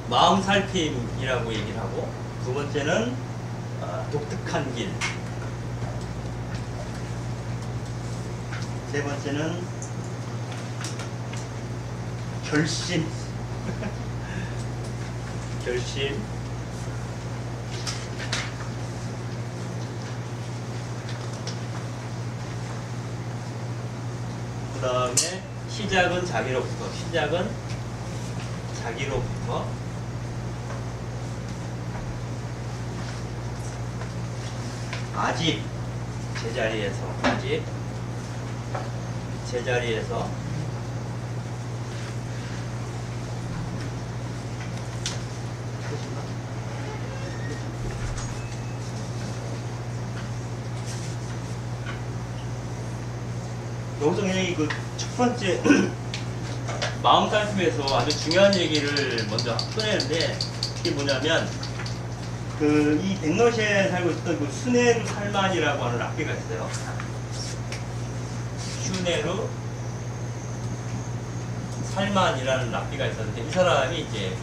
마음 살핌이라고 얘기를 하고, 두 번째는 독특한 길, 세 번째는 결심 결심, 그 다음에 시작은 자기로부터, 아직 제자리에서 여기서 그냥 그 첫 번째 마음 살핌에서 아주 중요한 얘기를 먼저 꺼내는데, 그게 뭐냐면 이 백러시에 살고 있었던 그 슈네르 살만이라고 하는 랍비가 있어요. 슈네르 살만이라는 랍비가 있었는데, 이 사람이 이제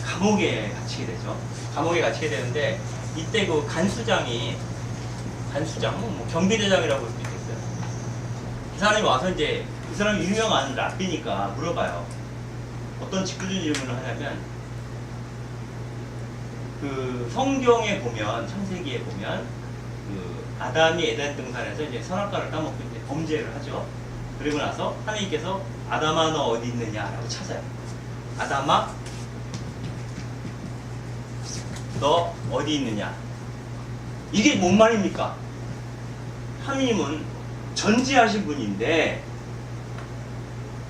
감옥에 갇히게 되죠. 감옥에 갇히게 되는데, 이때 그 간수장, 뭐 경비대장이라고 볼 수도 있겠어요. 이 사람이 와서 이제, 이 사람이 유명한 랍비니까 물어봐요. 어떤 직구준 질문을 하냐면, 그 성경에 보면, 창세기에 보면 그 아담이 에덴 동산에서 이제 선악과를 따먹고 이제 범죄를 하죠. 그리고 나서 하나님께서 아담아 너 어디 있느냐라고 찾아요. 아담아 너 어디 있느냐. 이게 뭔 말입니까? 하나님은 전지하신 분인데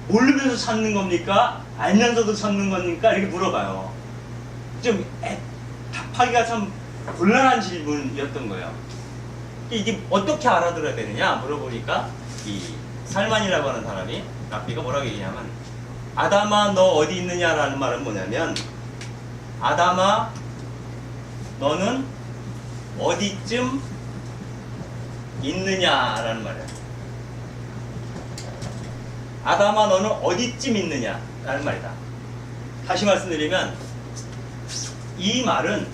모르면서 찾는 겁니까? 알면서도 찾는 겁니까? 이렇게 물어봐요. 좀 답하기가 참 곤란한 질문이었던 거예요. 이게 어떻게 알아들어야 되느냐 물어보니까, 이 살만이라고 하는 사람이, 랍비가 뭐라고 얘기냐면, 아담아 너 어디 있느냐라는 말은 뭐냐면, 아담아 너는 어디쯤 있느냐라는 말이에요. 아담아 너는 어디쯤 있느냐라는 말이다. 다시 말씀드리면, 이 말은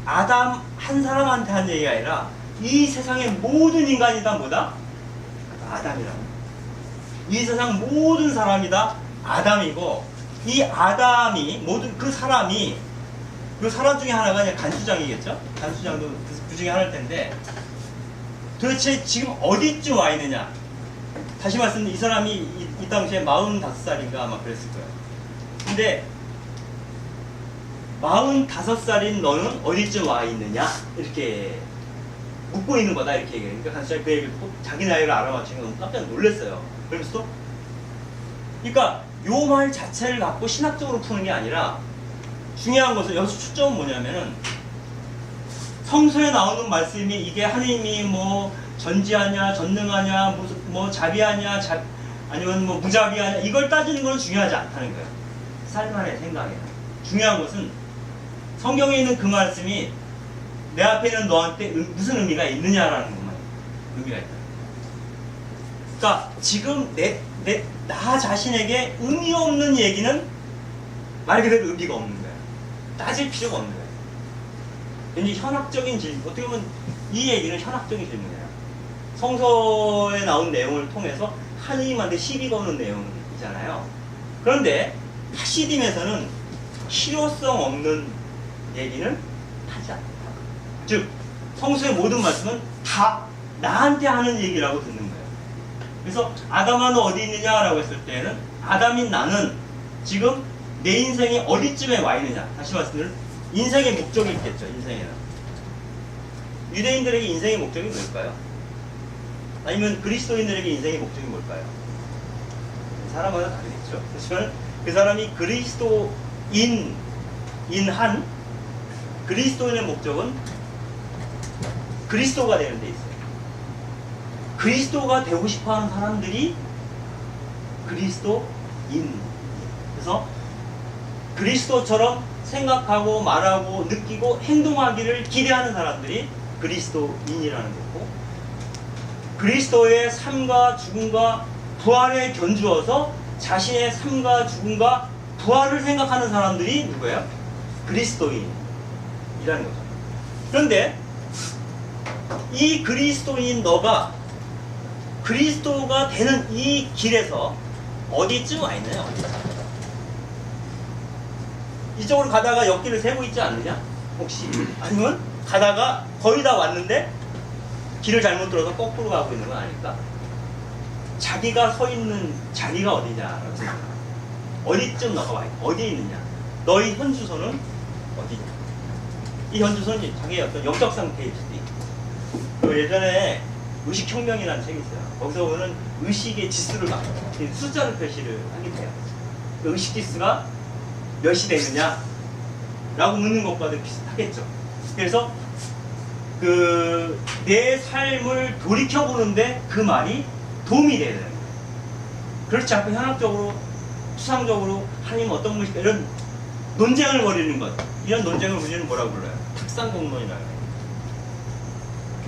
아담 한 사람한테 한 얘기가 아니라 이 세상의 모든 인간이 다 뭐다? 아담이라고. 이 세상 모든 사람이 다 아담이고, 이 아담이, 모든 그 사람이, 그 사람 중에 하나가 이제 간수장이겠죠? 간수장도 그 중에 하나일 텐데, 도대체 지금 어디쯤 와 있느냐? 다시 말씀드리면, 이 사람이 이 당시에 45살인가 아마 그랬을 거예요. 근데 45살인 너는 어디쯤 와 있느냐? 이렇게 묻고 있는 거다, 이렇게 얘기해요. 그러니까 간수장이 그 얘기를 자기 나이를 알아맞히는 건 깜짝 놀랐어요. 그러면서, 그러니까 요 말 자체를 갖고 신학적으로 푸는 게 아니라, 중요한 것은 여기서 초점은 뭐냐면은, 성서에 나오는 말씀이 이게 하느님이 뭐 전지하냐, 전능하냐, 뭐 자비하냐, 아니면 뭐 무자비하냐, 이걸 따지는 건 중요하지 않다는 거예요. 살만의 생각에. 중요한 것은 성경에 있는 그 말씀이 내 앞에 있는 너한테 무슨 의미가 있느냐라는 것만 의미가 있다. 그러니까 지금 나 자신에게 의미 없는 얘기는 말 그대로 의미가 없는 거야. 따질 필요가 없는 거야. 굉장히 현학적인 질문, 어떻게 보면 이 얘기는 현학적인 질문이에요. 성서에 나온 내용을 통해서 하느님한테 시비 거는 내용이잖아요. 그런데 하시딤에서는 실효성 없는 얘기는 하지 않는다. 즉, 성서의 모든 말씀은 다 나한테 하는 얘기라고 듣는 거예요. 그래서 아담아 너 어디 있느냐라고 했을 때는, 아담인 나는 지금 내 인생이 어디쯤에 와 있느냐. 다시 말씀드리면 인생의 목적이 있겠죠. 인생에는 유대인들에게 인생의 목적이 뭘까요? 아니면 그리스도인들에게 인생의 목적이 뭘까요? 사람마다 다르겠죠. 그렇지만 그 사람이 그리스도인의 목적은 그리스도가 되는 데 있어요. 그리스도가 되고 싶어하는 사람들이 그리스도인. 그래서 그리스도처럼 생각하고 말하고 느끼고 행동하기를 기대하는 사람들이 그리스도인이라는 거고, 그리스도의 삶과 죽음과 부활에 견주어서 자신의 삶과 죽음과 부활을 생각하는 사람들이 누구예요? 그리스도인이라는 거죠. 그런데 이 그리스도인 너가 그리스도가 되는 이 길에서 어디쯤 와 있느냐? 이쪽으로 가다가 옆길을 세고 있지 않느냐? 혹시? 아니면 가다가 거의 다 왔는데 길을 잘못 들어서 거꾸로 가고 있는 건 아닐까? 자기가 서 있는 자리가 어디냐라고 생각해. 어디쯤 너가 와 있냐? 어디에 있느냐? 너의 현 주소는 어디냐? 이 현 주소는 자기의 어떤 영적 상태일 수도 있고. 그 예전에 의식혁명이라는 책이 있어요. 거기서 보면 의식의 지수를 막 숫자로 표시를 하게 돼요. 그 의식 지수가 몇이 되느냐? 라고 묻는 것과도 비슷하겠죠. 그래서 내 삶을 돌이켜보는데 그 말이 도움이 돼야 되는 거예요. 그렇지 않고 현학적으로, 추상적으로 하나님 어떤 분이실까 이런 논쟁을 벌이는 것. 이런 논쟁을 우리는 뭐라고 불러요? 탁상공론이라고 해요.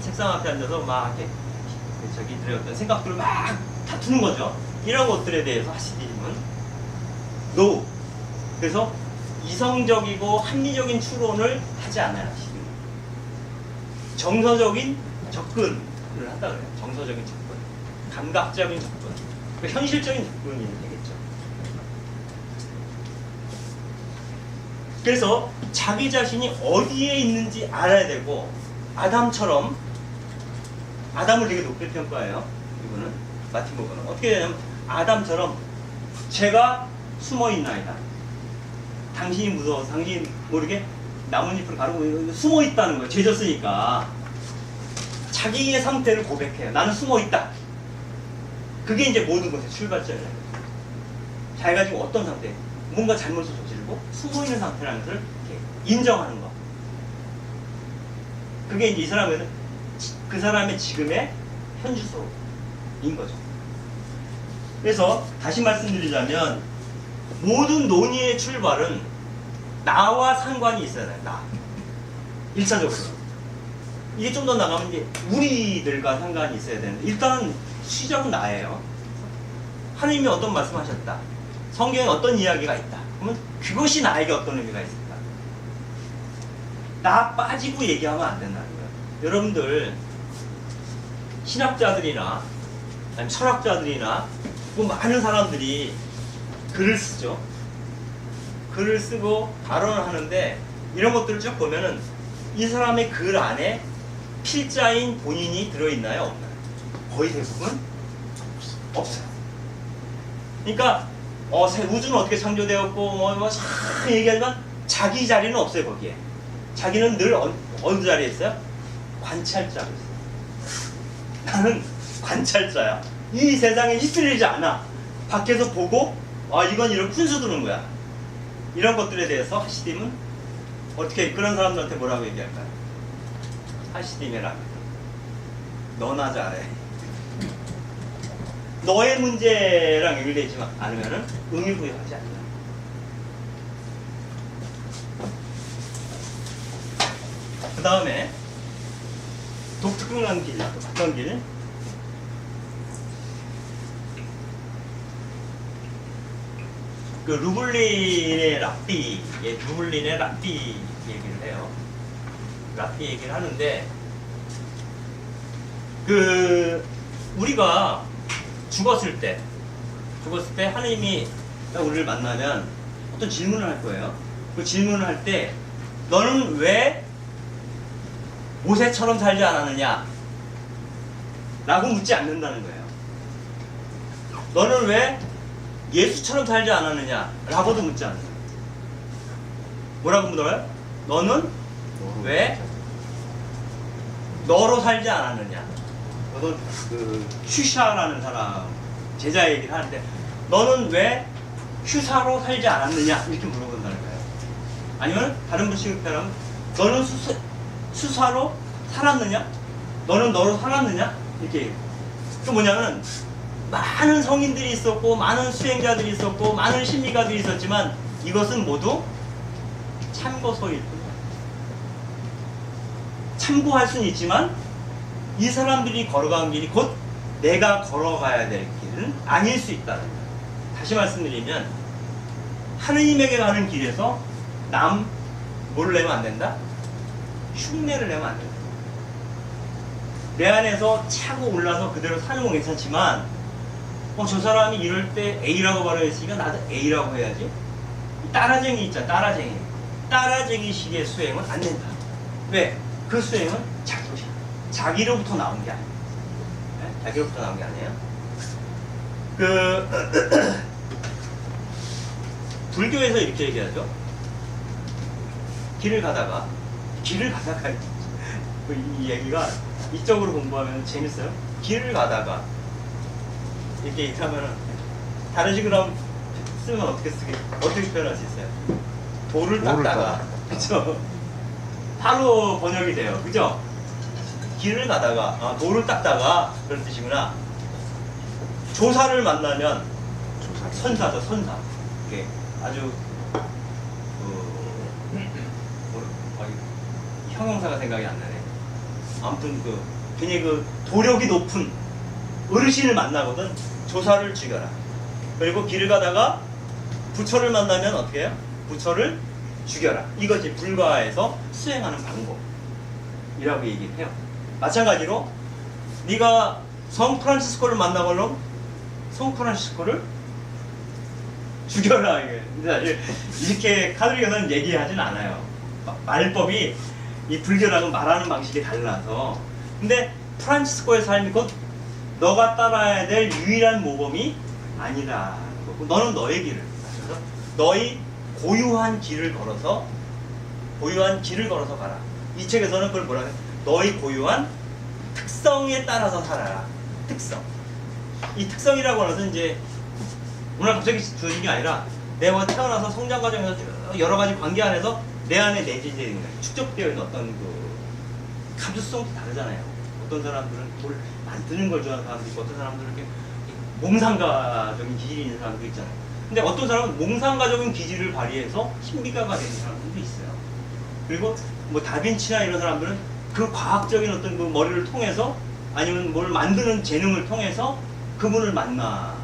책상 앞에 앉아서 막 이렇게 저기들의 어떤 생각들을 막 다투는 거죠. 이런 것들에 대해서 하시디즘은 노. 그래서 이성적이고 합리적인 추론을 하지 않아요. 하시디즘. 정서적인 접근을 한다 그래요. 정서적인 접근. 감각적인 접근. 그러니까 현실적인 접근이 되겠죠. 그래서 자기 자신이 어디에 있는지 알아야 되고, 아담처럼, 아담을 되게 높게 평가해요. 이거는 마틴복음은 어떻게 되냐면 아담처럼 제가 숨어있나이다. 당신이 무서워서 당신이 모르게 나뭇잎을 가르고 숨어있다는 거예요. 죄졌으니까 자기의 상태를 고백해요. 나는 숨어있다. 그게 이제 모든 것의 출발점이에요. 자기가 지금 어떤 상태, 뭔가 잘못을 저지르고 숨어있는 상태라는 것을 이렇게 인정하는 거. 그게 이제 이 사람에는 그 사람의 지금의 현주소인 거죠. 그래서 다시 말씀드리자면 모든 논의의 출발은 나와 상관이 있어야 돼요. 나. 1차적으로. 이게 좀 더 나가면 이제 우리들과 상관이 있어야 되는데 일단은 시작은 나예요. 하나님이 어떤 말씀하셨다. 성경에 어떤 이야기가 있다. 그러면 그것이 나에게 어떤 의미가 있을까? 나 빠지고 얘기하면 안 된다는 거예요. 여러분들 신학자들이나 아니면 철학자들이나 뭐 많은 사람들이 글을 쓰죠. 글을 쓰고 발언을 하는데 이런 것들을 쭉 보면은 이 사람의 글 안에 필자인 본인이 들어있나요? 없나요? 거의 대부분 없어요. 그러니까 우주는 어떻게 창조되었고 얘기하지만 자기 자리는 없어요. 거기에 자기는 늘 어느 자리에 있어요? 관찰자로 있어요. 나는 관찰자야. 이 세상에 있을 일이지 않아. 밖에서 보고 이건 이런 훈수 두는 거야. 이런 것들에 대해서 하시딤은 어떻게 그런 사람들한테 뭐라고 얘기할까요? 하시딤이라. 너나 잘해. 너의 문제랑 연결되지 않으면 의미부여하지 않는다. 그 다음에 독특한 길, 어떤 길? 그 루블린의 랍비 얘기를 해요. 랍비 얘기를 하는데 우리가 죽었을 때 하나님이 우리를 만나면 어떤 질문을 할 거예요. 그 질문을 할 때 너는 왜 모세처럼 살지 않았느냐? 라고 묻지 않는다는 거예요. 너는 왜 예수처럼 살지 않았느냐? 라고도 묻지 않아요. 뭐라고 물어요? 너는 왜 너로 살지 않았느냐? 너도 휴샤라는 사람 제자 얘기를 하는데 너는 왜 휴사로 살지 않았느냐? 이렇게 물어본다는 거예요. 아니면 다른 분식으로 표현하면 너는 수사로 살았느냐? 너는 너로 살았느냐? 이렇게. 그 뭐냐면 많은 성인들이 있었고 많은 수행자들이 있었고 많은 심리가들이 있었지만 이것은 모두 참고서일 뿐이야. 참고할 수는 있지만 이 사람들이 걸어간 길이 곧 내가 걸어가야 될 길은 아닐 수 있다는 거예요. 다시 말씀드리면 하느님에게 가는 길에서 뭐를 내면 안 된다? 흉내를 내면 안 된다. 내 안에서 차고 올라서 그대로 사는 건 괜찮지만 저 사람이 이럴 때 A라고 발언했으니까 나도 A라고 해야지. 따라쟁이 있잖아. 따라쟁이식의 수행은 안 된다. 왜? 그 수행은 자기로부터 나온 게 아니에요. 네? 자기로부터 나온 게 아니에요. 불교에서 이렇게 얘기하죠. 길을 가다가 이 얘기가 이쪽으로 공부하면 재밌어요. 길을 가다가 이렇게 얘기하면은 다른 식으로 쓰면 어떻게 표현할 수 있어요? 돌을 닦다가, 그죠? 바로 번역이 돼요, 그죠? 길을 가다가 돌을 닦다가 그런 뜻이구나. 조사를 만나면 선사죠, 선사. 이게 아주 형용사가 생각이 안 나네. 아무튼 굉장히 도력이 높은 어르신을 만나거든. 조사를 죽여라. 그리고 길을 가다가 부처를 만나면 어떻게 해요? 부처를 죽여라. 이것이 불가에서 수행하는 방법이라고 얘기를 해요. 마찬가지로 네가 성 프란시스코를 만나걸로 성 프란시스코를 죽여라. 이렇게 카톨릭에서는 얘기하진 않아요. 말법이 이 불교랑은 말하는 방식이 달라서. 근데 프란시스코의 삶이 곧 너가 따라야 될 유일한 모범이 아니다. 너는 너의 길을, 너의 고유한 길을 걸어서 가라. 이 책에서는 그걸 뭐라 해요? 너의 고유한 특성에 따라서 살아라. 특성. 이 특성이라고 하는 것은 이제 오늘 갑자기 주어진 게 아니라 내가 태어나서 성장 과정에서 여러 가지 관계 안에서 내 안에 내재되어 있는 축적되어 있는 어떤 감수성도 다르잖아요. 어떤 사람들은 돌 만드는 걸 좋아하는 사람도 있고, 어떤 사람들은 이렇게 몽상가적인 기질이 있는 사람도 있잖아요. 근데 어떤 사람은 몽상가적인 기질을 발휘해서 신비가가 되는 사람들도 있어요. 그리고 다빈치나 이런 사람들은 그 과학적인 어떤 머리를 통해서 아니면 뭘 만드는 재능을 통해서 그분을 만나.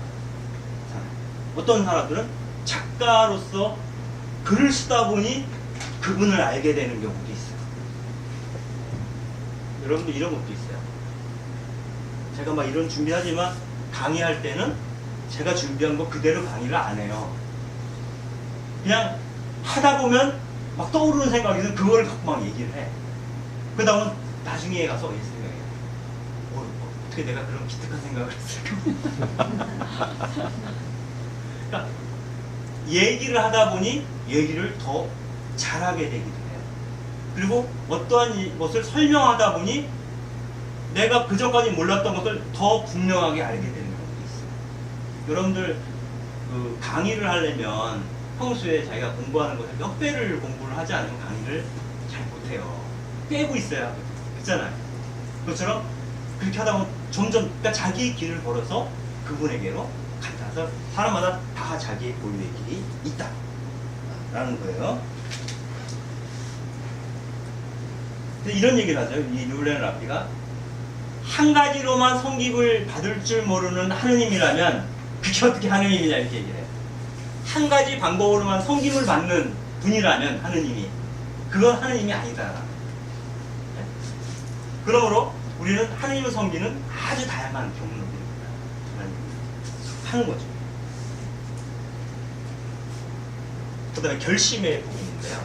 어떤 사람들은 작가로서 글을 쓰다 보니 그분을 알게 되는 경우도 있어요. 여러분들 이런 것도 있어요. 제가 이런 준비하지만 강의할 때는 제가 준비한 거 그대로 강의를 안 해요. 그냥 하다 보면 막 떠오르는 생각이 있으면 그거를 갖고 막 얘기를 해. 그 다음은 나중에 가서 이 생각해요. 어떻게 내가 그런 기특한 생각을 했을까? 그러니까 얘기를 하다 보니 얘기를 더 잘하게 되기도 해요. 그리고 어떠한 것을 설명하다 보니 내가 그전까지 몰랐던 것을 더 분명하게 알게 되는 것도 있어요. 여러분들 강의를 하려면 평소에 자기가 공부하는 것을 몇 배를 공부를 하지 않으면 강의를 잘 못해요. 꿰고 있어야 그렇잖아요. 그것처럼 그렇게 하다 보면 점점 그러니까 자기 길을 걸어서 그분에게로 간다. 그래서 사람마다 다 자기의 고유의 길이 있다 라는 거예요. 이런 얘기를 하죠. 이 르블레는 라피가 한 가지로만 성깁을 받을 줄 모르는 하느님이라면 그게 어떻게 하느님이냐 이렇게 얘기를 해요. 한 가지 방법으로만 성김을 받는 분이라면 하느님이 그건 하느님이 아니다. 네? 그러므로 우리는 하느님을 섬기는 아주 다양한 경로들입니다. 하는 거죠. 그 다음에 결심의 부분인데요.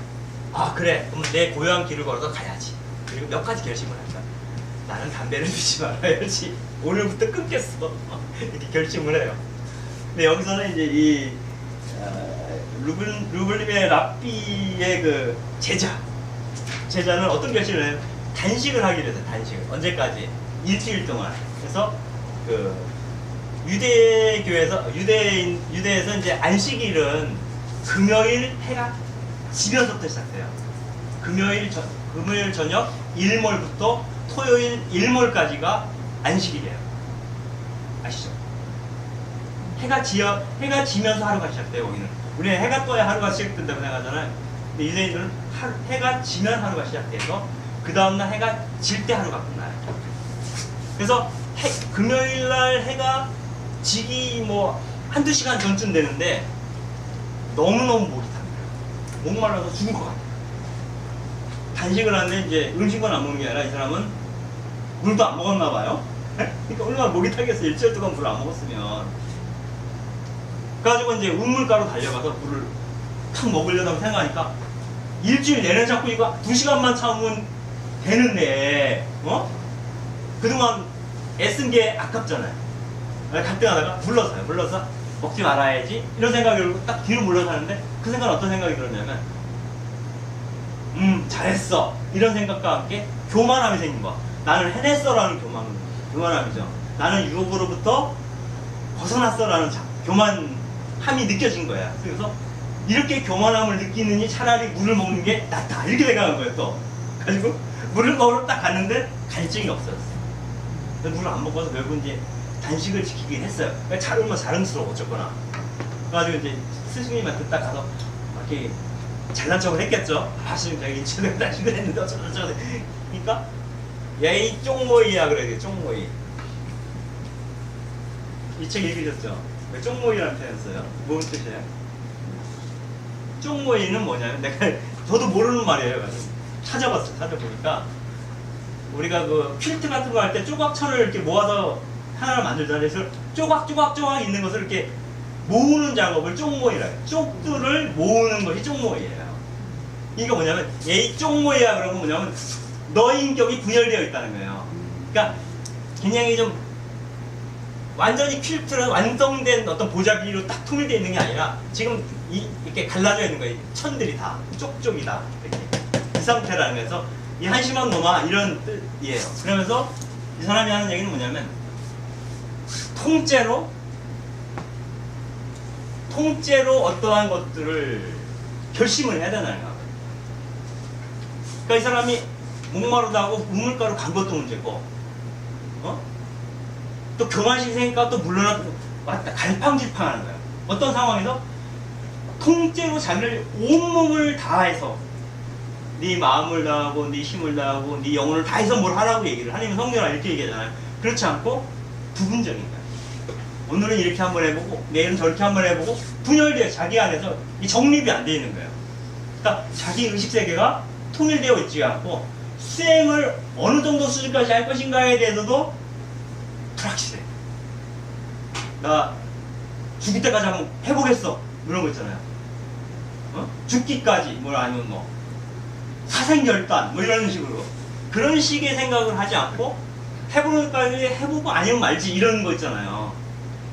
그래, 그럼 내 고유한 길을 걸어서 가야지. 그리고 몇 가지 결심을 할까? 나는 담배를 피지 말아야지. 오늘부터 끊겠어. 이렇게 결심을 해요. 근데 여기서는 이제 이 르블림의 랍비의 제자는 어떤 결심을 해요? 단식을 하기로 해서 단식을. 언제까지? 일주일 동안. 그래서 유대에서 이제 안식일은 금요일 해가 지면서부터 시작돼요. 금요일 저녁 일몰부터 토요일 일몰까지가 안식일이에요. 아시죠? 해가 지면서 하루가 시작돼요. 거기는 우리는 해가 떠야 하루가 시작된다고 생각하잖아요. 근데 유대인들은 해가 지면 하루가 시작돼서 그 다음날 해가 질 때 하루가 끝나요. 그래서 금요일날 해가 지기 한두 시간 전쯤 되는데 너무너무 목이 탑니다. 목말라서 죽을 것 같아요. 단식을 하는데 이제 음식만 안 먹는 게 아니라 이 사람은 물도 안 먹었나 봐요. 그러니까 얼마나 목이 타겠어요. 일주일 동안 물을 안 먹었으면. 그래가지고 이제 우물가로 달려가서 물을 탁 먹으려고 생각하니까 일주일 내내 자꾸 이거 2시간만 참으면 되는데 그동안 애쓴 게 아깝잖아요. 가뜩 하다가 물러서 먹지 말아야지 이런 생각이 들고 딱 뒤로 물러서는데 그 생각은 어떤 생각이 들었냐면 잘했어 이런 생각과 함께 교만함이 생긴 거야. 나는 해냈어 라는 교만함이죠. 나는 유혹으로부터 벗어났어 라는 교만함이 느껴진 거야. 그래서 이렇게 교만함을 느끼느니 차라리 물을 먹는 게 낫다 이렇게 생각한 거예요. 또 가지고 물을 먹으러 딱 갔는데 갈증이 없어졌어. 물을 안 먹어서 결국 이제 단식을 지키긴 했어요. 그러니까 자랑스러워 어쨌거나. 그래가지고 이제 스승님한테 딱 가서 이렇게 잘난 척을 했겠죠. 스승님 제가 인천에 단식을 했는데 어쩌고저쩌고. 그러니까 야이 쪽모이야 그래야 쪽모이. 이 책 읽으셨죠? 왜 쪽모이라는 표현 써요? 뭔 뜻이에요? 쪽모이는 뭐냐면 저도 모르는 말이에요. 찾아보니까 우리가 그 퀼트 같은 거 할 때 조각천을 이렇게 모아서 하나를 만들잖아요. 그래서 쪼각 있는 것을 이렇게 모으는 작업을 쪽모이라 해요. 쪽들을 모으는 것이 쪽모이예요. 이게 뭐냐면 얘 쪽모이야 그러면 뭐냐면 너의 인격이 분열되어 있다는 거예요. 그러니까 굉장히 좀 완전히 퀼트는 완성된 어떤 보자기로 딱 통일되어 있는 게 아니라 지금 이렇게 갈라져 있는 거예요. 천들이 다 쪽이다 이렇게 그 상태라는 거에서 이 한심한 놈아 이런 뜻이에요. 그러면서 이 사람이 하는 얘기는 뭐냐면 통째로 어떠한 것들을 결심을 해야 된다는 거예요. 그러니까 이 사람이 목마르다고 우물가로 간 것도 문제고 또 교만심이 생기니까 또 왔다 갈팡질팡하는 거예요. 어떤 상황에서 통째로 자기를 온몸을 다해서 네 마음을 다하고 네 힘을 다하고 네 영혼을 다해서 뭘 하라고 얘기를 하나님 성경이라 이렇게 얘기하잖아요. 그렇지 않고 부분적인 거예요. 오늘은 이렇게 한번 해보고 내일은 저렇게 한번 해보고 분열되어 자기 안에서 이 정립이 안 되어 있는 거예요. 그러니까 자기 의식세계가 통일되어 있지 않고 수행을 어느 정도 수준까지 할 것인가에 대해서도 불확실해. 나 죽을 때까지 한번 해보겠어 이런 거 있잖아요. 죽기까지 아니면 사생결단 이런 식으로 그런 식의 생각을 하지 않고 해보기까지 해보고 아니면 말지 이런 거 있잖아요.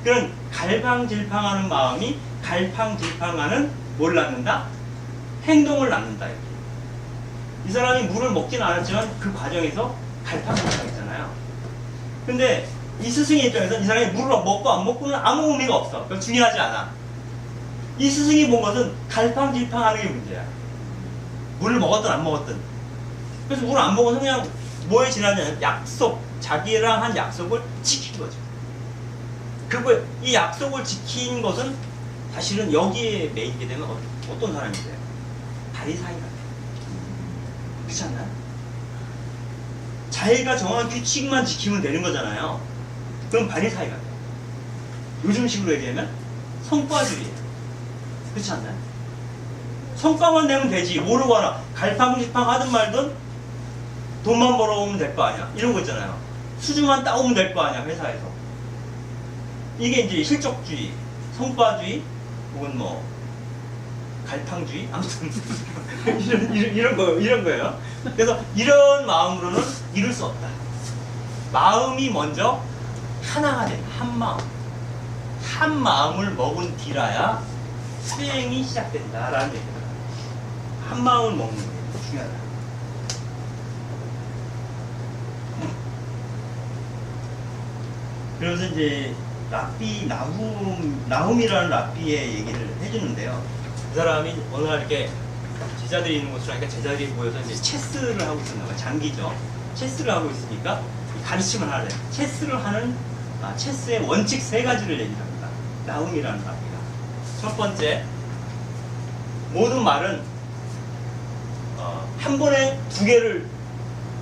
그런 갈팡질팡하는 마음이 갈팡질팡하는 뭘 낳는다? 행동을 낳는다. 이렇게. 이 사람이 물을 먹지는 않았지만 그 과정에서 갈팡질팡했잖아요. 근데 이 스승의 입장에서는 이 사람이 물을 먹고 안 먹고는 아무 의미가 없어. 그건 중요하지 않아. 이 스승이 본 것은 갈팡질팡하는 게 문제야. 물을 먹었든 안 먹었든. 그래서 물을 안 먹어서 그냥 뭐에 지나냐면 자기랑 한 약속을 지킨 거죠. 그리고 이 약속을 지킨 것은 사실은 여기에 매이게 되면 어떤 사람이 돼요? 바리사이 같아요. 그렇지 않나요? 자기가 정한 규칙만 지키면 되는 거잖아요. 그럼 바리사이 같아요. 요즘식으로 얘기하면 성과주의예요. 그렇지 않나요? 성과만 내면 되지. 뭐로 가나 갈팡질팡 하든 말든 돈만 벌어오면 될 거 아니야. 이런 거 있잖아요. 수주만 따오면 될 거 아니야. 회사에서. 이게 이제 실적주의, 성과주의, 혹은 갈팡주의? 아무튼 이런 거예요. 그래서 이런 마음으로는 이룰 수 없다. 마음이 먼저 하나가 된다. 한 마음. 한 마음을 먹은 뒤라야 수행이 시작된다라는 얘기입니다. 한 마음을 먹는 게 중요하다. 그래서 이제 나훔이라는 랍비의 얘기를 해주는데요. 그 사람이 어느 날 이렇게 제자들이 있는 곳으로 하니까 제자들이 모여서 이제 체스를 하고 있었나 봐요. 장기죠. 체스를 하고 있으니까 가르침을 하래. 체스를 하는 체스의 원칙 3가지를 얘기합니다. 나훔이라는 랍비가. 첫 번째, 모든 말은 한 번에 2개를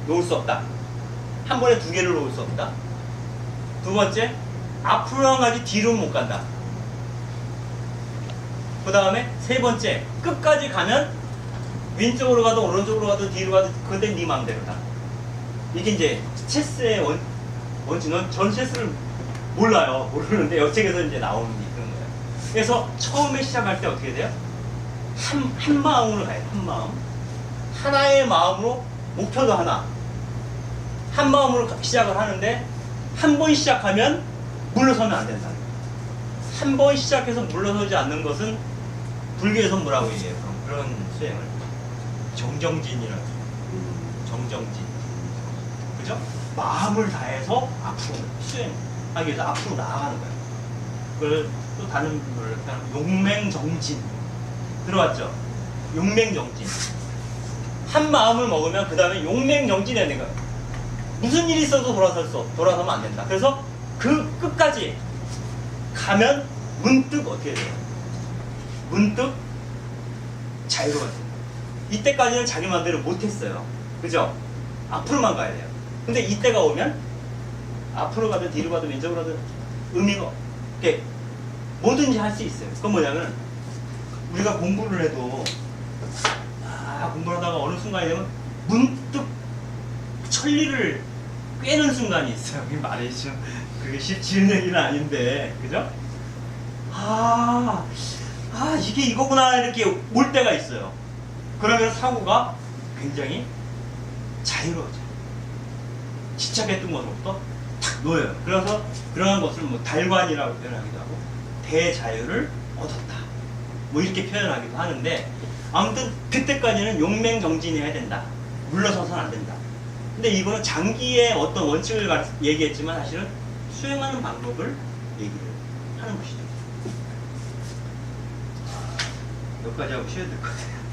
놓을 수 없다. 한 번에 2개를 놓을 수 없다. 두 번째, 앞으로 한 가지 뒤로 못 간다. 그 다음에 세 번째, 끝까지 가면 왼쪽으로 가든 오른쪽으로 가든 뒤로 가든 그건 네 마음대로다. 이게 이제 체스의 원칙은 전 체스를 몰라요. 모르는데 이 책에서 이제 나오는 그런 거예요. 그래서 처음에 시작할 때 어떻게 돼요? 한 마음으로 가요. 한 마음. 하나의 마음으로 목표도 하나. 한 마음으로 시작을 하는데 한 번 시작하면 물러서면 안 된다. 한 번 시작해서 물러서지 않는 것은 불교에서 뭐라고 얘기해요? 그런 수행을 정정진이라고. 정정진. 그죠? 마음을 다해서 앞으로 수행하기 위해서 앞으로 나아가는 거예요. 그걸 또 다른 분을 용맹정진. 들어왔죠? 용맹정진. 한 마음을 먹으면 그 다음에 용맹정진해야 되는 거예요. 무슨 일이 있어도 돌아서면 안 된다. 그래서 그 끝까지 가면 문득 어떻게 돼요? 문득 자유로워져요. 이때까지는 자기 마음대로 못했어요. 그죠? 앞으로만 가야 돼요. 근데 이때가 오면 앞으로 가든 뒤로 가든 왼쪽으로 가든 의미가 이렇게 뭐든지 할 수 있어요. 그건 뭐냐면 우리가 공부를 해도 공부를 하다가 어느 순간이 되면 문득 천리를 꿰는 순간이 있어요. 말이죠. 그게 쉬운 얘기는 아닌데, 그죠? 이게 이거구나 이렇게 올 때가 있어요. 그러면 사고가 굉장히 자유로워져요. 집착했던 것부터 탁 놓여요. 그래서 그러한 것을 뭐 달관이라고 표현하기도 하고 대자유를 얻었다. 뭐 이렇게 표현하기도 하는데 아무튼 그때까지는 용맹정진해야 된다. 물러서서는 안 된다. 근데 이거는 장기의 어떤 원칙을 얘기했지만 사실은 수행하는 방법을 얘기를 하는 것이죠. 여기까지 하고 쉬어야 될 것 같아요.